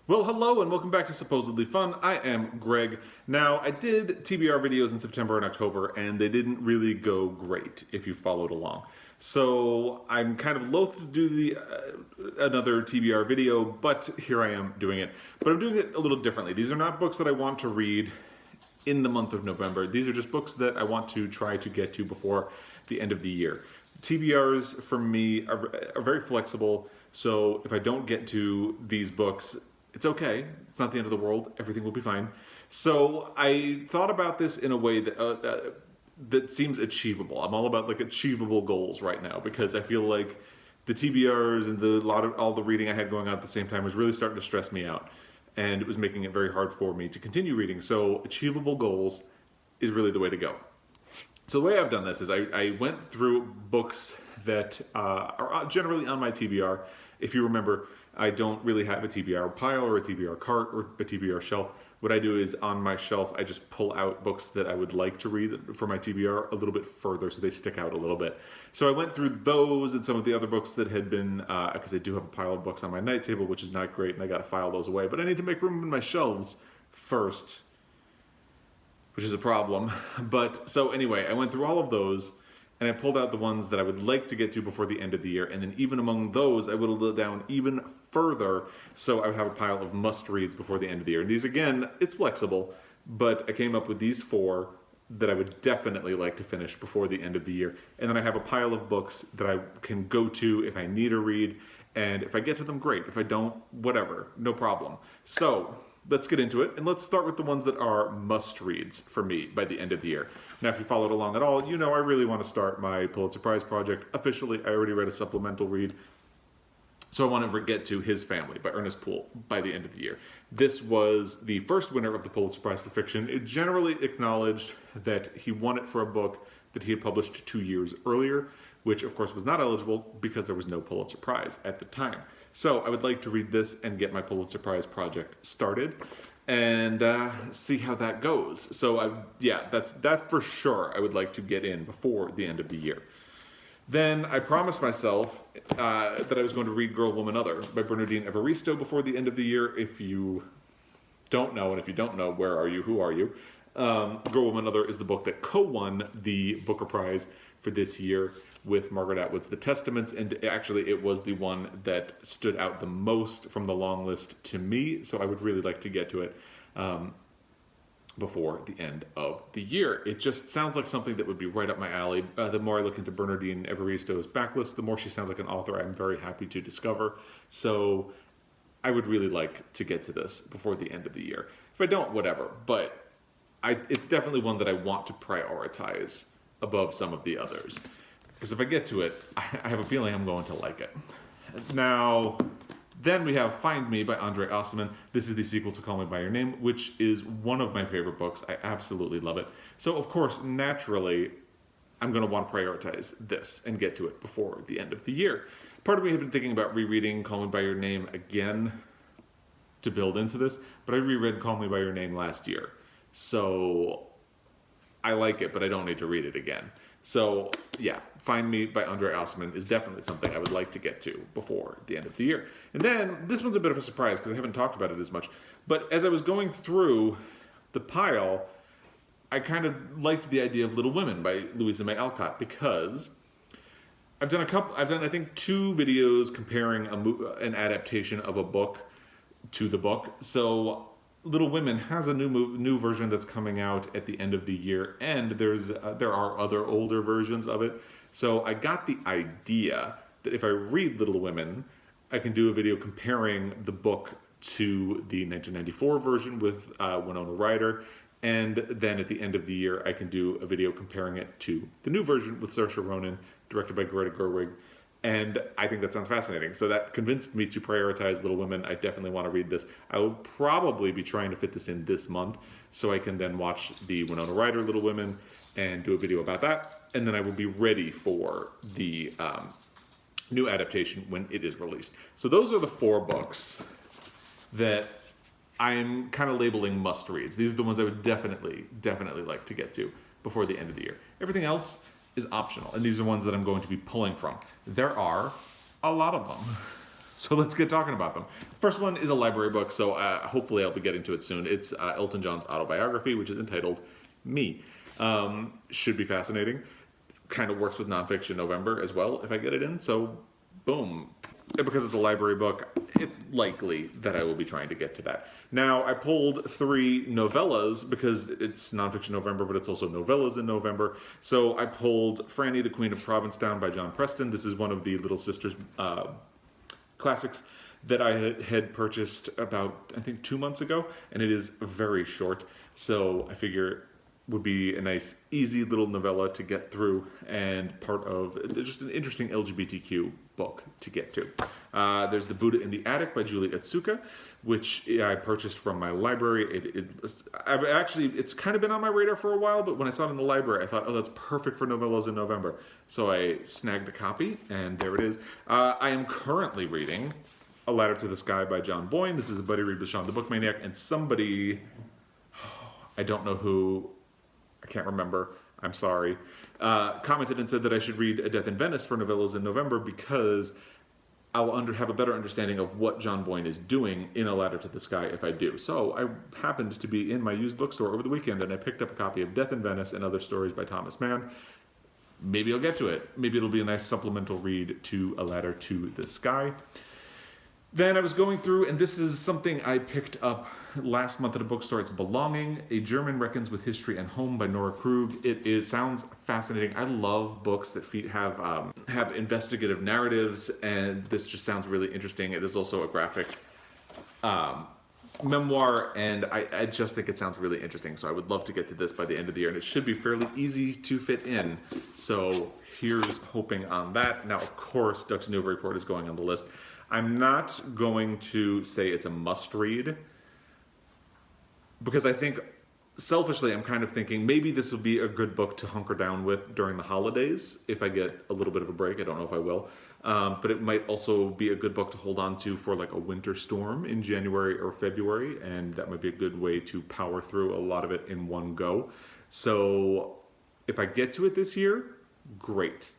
Well, hello and welcome back to Supposedly Fun. I am Greg. Now, I did TBR videos in September and October, and they didn't really go great if you followed along. So I'm kind of loath to do another TBR video, but here I am doing it. But I'm doing it a little differently. These are not books that I want to read in the month of November. These are just books that I want to try to get to before the end of the year. TBRs for me are very flexible, so if I don't get to these books, it's okay. It's not the end of the world. Everything will be fine. So I thought about this in a way that that seems achievable. I'm all about like achievable goals right now because I feel like the TBRs and all the reading I had going on at the same time was really starting to stress me out, and it was making it very hard for me to continue reading. So achievable goals is really the way to go. So the way I've done this is I went through books that are generally on my TBR. If you remember, I don't really have a TBR pile or a TBR cart or a TBR shelf. What I do is on my shelf, I just pull out books that I would like to read for my TBR a little bit further so they stick out a little bit. So I went through those and some of the other books that had been, because I do have a pile of books on my night table, which is not great, and I got to file those away. But I need to make room in my shelves first, which is a problem. But so anyway, I went through all of those and I pulled out the ones that I would like to get to before the end of the year. And then even among those, I whittled it down even further. So I would have a pile of must-reads before the end of the year. And these, again, it's flexible, but I came up with these 4 that I would definitely like to finish before the end of the year. And then I have a pile of books that I can go to if I need a read. And if I get to them, great. If I don't, whatever, no problem. So let's get into it, and let's start with the ones that are must-reads for me by the end of the year. Now, if you followed along at all, you know I really want to start my Pulitzer Prize project officially. I already read a supplemental read, so I want to get to His Family by Ernest Poole by the end of the year. This was the first winner of the Pulitzer Prize for fiction. It generally acknowledged that he won it for a book that he had published 2 years earlier, which of course was not eligible because there was no Pulitzer Prize at the time. So I would like to read this and get my Pulitzer Prize project started and see how that goes. So that's for sure I would like to get in before the end of the year. Then I promised myself that I was going to read Girl, Woman, Other by Bernardine Evaristo before the end of the year. If you don't know, and if you don't know, where are you? Who are you? Girl, Woman, Other is the book that co-won the Booker Prize for this year with Margaret Atwood's The Testaments, and actually it was the one that stood out the most from the long list to me, so I would really like to get to it before the end of the year. It just sounds like something that would be right up my alley. The more I look into Bernardine Evaristo's backlist, the more she sounds like an author I'm very happy to discover, so I would really like to get to this before the end of the year. If I don't, whatever, but it's definitely one that I want to prioritize above some of the others. Because if I get to it, I have a feeling I'm going to like it. Now, then we have Find Me by Andrei Osmond. This is the sequel to Call Me By Your Name, which is one of my favorite books. I absolutely love it. So, of course, naturally, I'm going to want to prioritize this and get to it before the end of the year. Part of me had been thinking about rereading Call Me By Your Name again to build into this, but I reread Call Me By Your Name last year. So I like it, but I don't need to read it again. So yeah, Find Me by Andrei Osmond is definitely something I would like to get to before the end of the year. And then, this one's a bit of a surprise because I haven't talked about it as much, but as I was going through the pile, I kind of liked the idea of Little Women by Louisa May Alcott because I've done I think 2 videos comparing an adaptation of a book to the book. So Little Women has a new version that's coming out at the end of the year, and there are other older versions of it. So I got the idea that if I read Little Women, I can do a video comparing the book to the 1994 version with Winona Ryder, and then at the end of the year, I can do a video comparing it to the new version with Saoirse Ronan, directed by Greta Gerwig. And I think that sounds fascinating. So that convinced me to prioritize Little Women. I definitely want to read this. I will probably be trying to fit this in this month so I can then watch the Winona Ryder Little Women and do a video about that. And then I will be ready for the new adaptation when it is released. So those are the 4 books that I'm kind of labeling must-reads. These are the ones I would definitely like to get to before the end of the year. Everything else is optional, and these are ones that I'm going to be pulling from. There are a lot of them. So let's get talking about them. First one is a library book, so hopefully I'll be getting to it soon. It's Elton John's autobiography, which is entitled Me. Should be fascinating. Kind of works with Nonfiction November as well if I get it in, so boom. And because it's a library book, it's likely that I will be trying to get to that. Now, I pulled 3 novellas because it's Nonfiction November, but it's also novellas in November. So I pulled Franny, the Queen of Provincetown by John Preston. This is one of the Little Sisters classics that I had purchased about, I think, 2 months ago, and it is very short. So I figure would be a nice, easy little novella to get through and part of just an interesting LGBTQ book to get to. There's The Buddha in the Attic by Julie Otsuka, which I purchased from my library. It's kind of been on my radar for a while, but when I saw it in the library, I thought, oh, that's perfect for novellas in November. So I snagged a copy, and there it is. I am currently reading A Ladder to the Sky by John Boyne. This is a buddy read with Sean the Book Maniac, and somebody, I don't know who, I can't remember, I'm sorry, commented and said that I should read A Death in Venice for novellas in November because I'll have a better understanding of what John Boyne is doing in A Ladder to the Sky if I do. So I happened to be in my used bookstore over the weekend and I picked up a copy of Death in Venice and Other Stories by Thomas Mann. Maybe I'll get to it. Maybe it'll be a nice supplemental read to A Ladder to the Sky. Then I was going through, and this is something I picked up last month at a bookstore. It's Belonging, A German Reckons with History and Home by Nora Krug. It sounds fascinating. I love books that have investigative narratives, and this just sounds really interesting. It is also a graphic memoir, and I just think it sounds really interesting. So I would love to get to this by the end of the year, and it should be fairly easy to fit in. So here's hoping on that. Now, of course, Duck's Nova Report is going on the list. I'm not going to say it's a must-read, because I think, selfishly, I'm kind of thinking maybe this will be a good book to hunker down with during the holidays, if I get a little bit of a break. I don't know if I will. But it might also be a good book to hold on to for like a winter storm in January or February, and that might be a good way to power through a lot of it in one go. So if I get to it this year, great.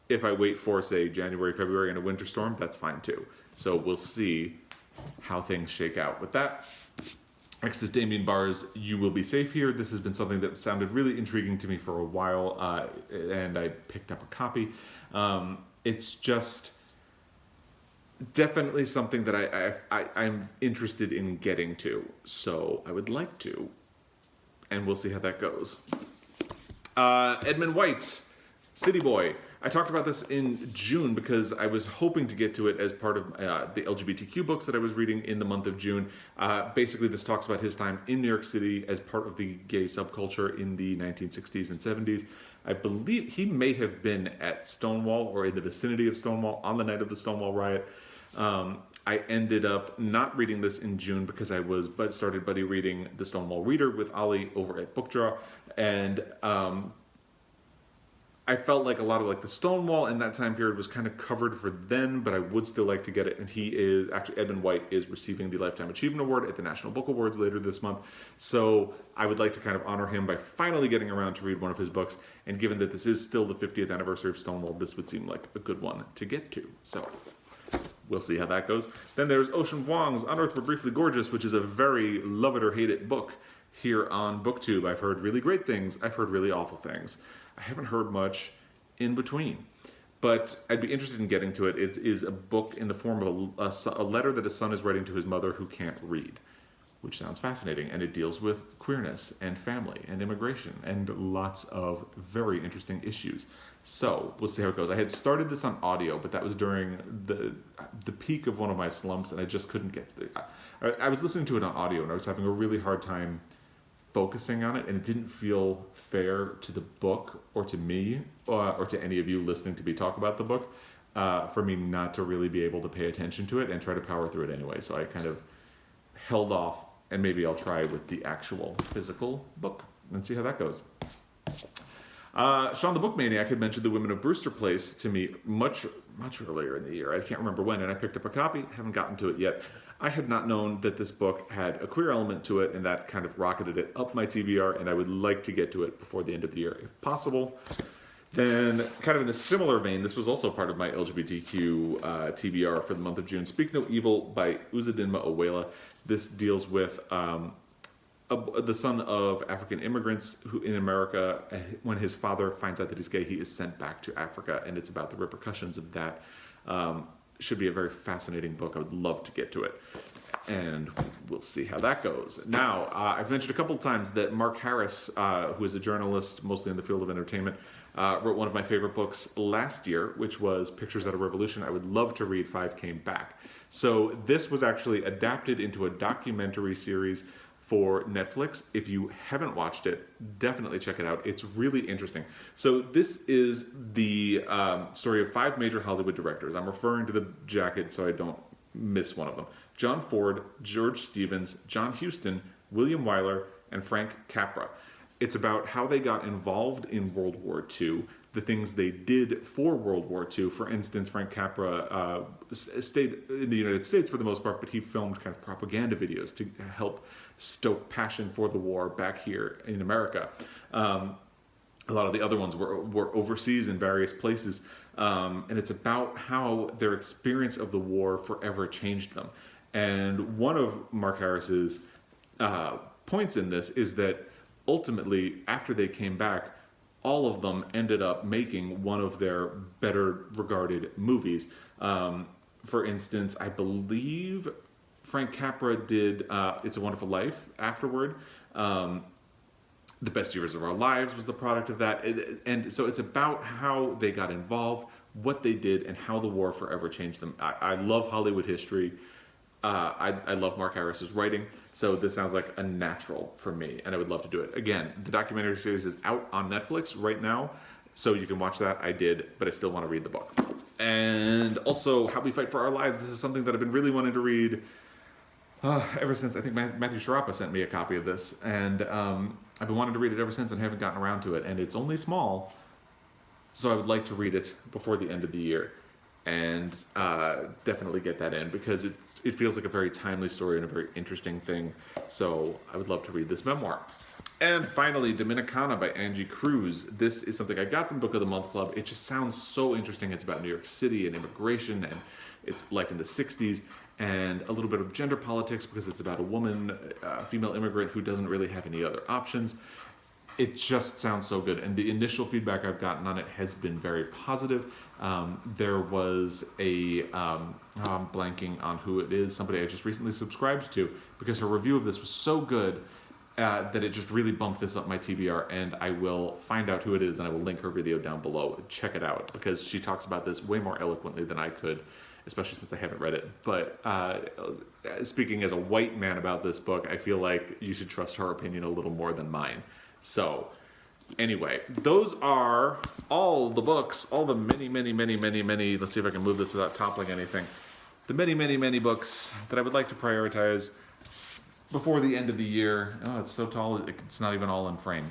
If I wait for, say, January, February, and a winter storm, that's fine too. So we'll see how things shake out with that. Next is Damien Bars, You Will Be Safe Here. This has been something that sounded really intriguing to me for a while, and I picked up a copy. It's just definitely something that I'm interested in getting to, so I would like to, and we'll see how that goes. Edmund White, City Boy. I talked about this in June because I was hoping to get to it as part of the LGBTQ books that I was reading in the month of June. Basically, this talks about his time in New York City as part of the gay subculture in the 1960s and 70s. I believe he may have been at Stonewall or in the vicinity of Stonewall on the night of the Stonewall riot. I ended up not reading this in June because I started buddy reading The Stonewall Reader with Ollie over at Bookdraw, and I felt like a lot of like the Stonewall in that time period was kind of covered for then, but I would still like to get it. And Edmund White is receiving the Lifetime Achievement Award at the National Book Awards later this month. So I would like to kind of honor him by finally getting around to read one of his books. And given that this is still the 50th anniversary of Stonewall, this would seem like a good one to get to. So we'll see how that goes. Then there's Ocean Vuong's On Earth We're Briefly Gorgeous, which is a very love it or hate it book here on BookTube. I've heard really great things. I've heard really awful things. I haven't heard much in between, but I'd be interested in getting to it. It is a book in the form of a letter that a son is writing to his mother who can't read, which sounds fascinating, and it deals with queerness and family and immigration and lots of very interesting issues. So we'll see how it goes. I had started this on audio, but that was during the peak of one of my slumps, and I just couldn't get I was listening to it on audio, and I was having a really hard time focusing on it, and it didn't feel fair to the book or to me or to any of you listening to me talk about the book for me not to really be able to pay attention to it and try to power through it anyway. So I kind of held off, and maybe I'll try with the actual physical book and see how that goes. Sean the Book Maniac had mentioned The Women of Brewster Place to me much earlier in the year. I can't remember when, and I picked up a copy, haven't gotten to it yet. I had not known that this book had a queer element to it, and that kind of rocketed it up my TBR, and I would like to get to it before the end of the year if possible. Then, kind of in a similar vein, this was also part of my LGBTQ TBR for the month of June. Speak No Evil by Uzodinma Owela. This deals with the son of African immigrants who in America, when his father finds out that he's gay, he is sent back to Africa, and it's about the repercussions of that. Should be a very fascinating book. I would love to get to it, and we'll see how that goes. Now, I've mentioned a couple of times that Mark Harris, who is a journalist mostly in the field of entertainment, wrote one of my favorite books last year, which was Pictures at a Revolution. I would love to read Five Came Back. So this was actually adapted into a documentary series for Netflix. If you haven't watched it, definitely check it out. It's really interesting. So this is the story of 5 major Hollywood directors. I'm referring to the jacket so I don't miss one of them. John Ford, George Stevens, John Huston, William Wyler, and Frank Capra. It's about how they got involved in World War II, the things they did for World War II. For instance, Frank Capra stayed in the United States for the most part, but he filmed kind of propaganda videos to help stoke passion for the war back here in America. A lot of the other ones were overseas in various places, and it's about how their experience of the war forever changed them. And one of Mark Harris's points in this is that ultimately, after they came back, all of them ended up making one of their better regarded movies. For instance, I believe Frank Capra did It's a Wonderful Life afterward. The Best Years of Our Lives was the product of that. And so it's about how they got involved, what they did, and how the war forever changed them. I love Hollywood history. I love Mark Harris's writing, so this sounds like a natural for me, and I would love to do it. Again, the documentary series is out on Netflix right now, so you can watch that. I did, but I still want to read the book. And also, How We Fight for Our Lives. This is something that I've been really wanting to read ever since, I think Matthew Sharapa sent me a copy of this, and I've been wanting to read it ever since and haven't gotten around to it, and it's only small, so I would like to read it before the end of the year. And definitely get that in because it feels like a very timely story and a very interesting thing. So I would love to read this memoir. And finally, Dominicana by Angie Cruz. This is something I got from Book of the Month Club. It just sounds so interesting. It's about New York City and immigration, and it's life in the 60s, and a little bit of gender politics because it's about a woman, a female immigrant who doesn't really have any other options. It just sounds so good, and the initial feedback I've gotten on it has been very positive. There was I'm blanking on who it is, somebody I just recently subscribed to, because her review of this was so good that it just really bumped this up my TBR, and I will find out who it is, and I will link her video down below. Check it out, because she talks about this way more eloquently than I could, especially since I haven't read it. But speaking as a white man about this book, I feel like you should trust her opinion a little more than mine. So, anyway, those are all the books, all the many, let's see if I can move this without toppling anything, the many books that I would like to prioritize before the end of the year. Oh, it's so tall, it's not even all in frame.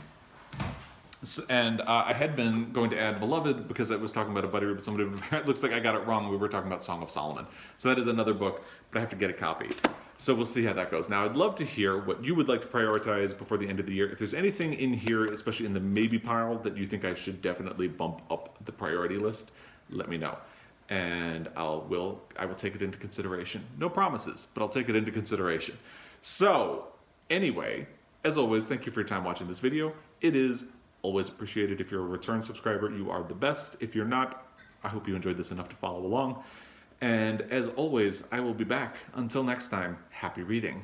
And I had been going to add Beloved because I was talking about a buddy, but somebody, it looks like I got it wrong. We were talking about Song of Solomon. So that is another book, but I have to get a copy. So we'll see how that goes. Now, I'd love to hear what you would like to prioritize before the end of the year. If there's anything in here, especially in the maybe pile, that you think I should definitely bump up the priority list, let me know. And I will take it into consideration. No promises, but I'll take it into consideration. So, anyway, as always, thank you for your time watching this video. It is always appreciated. If you're a return subscriber, you are the best. If you're not, I hope you enjoyed this enough to follow along. And as always, I will be back. Until next time, happy reading.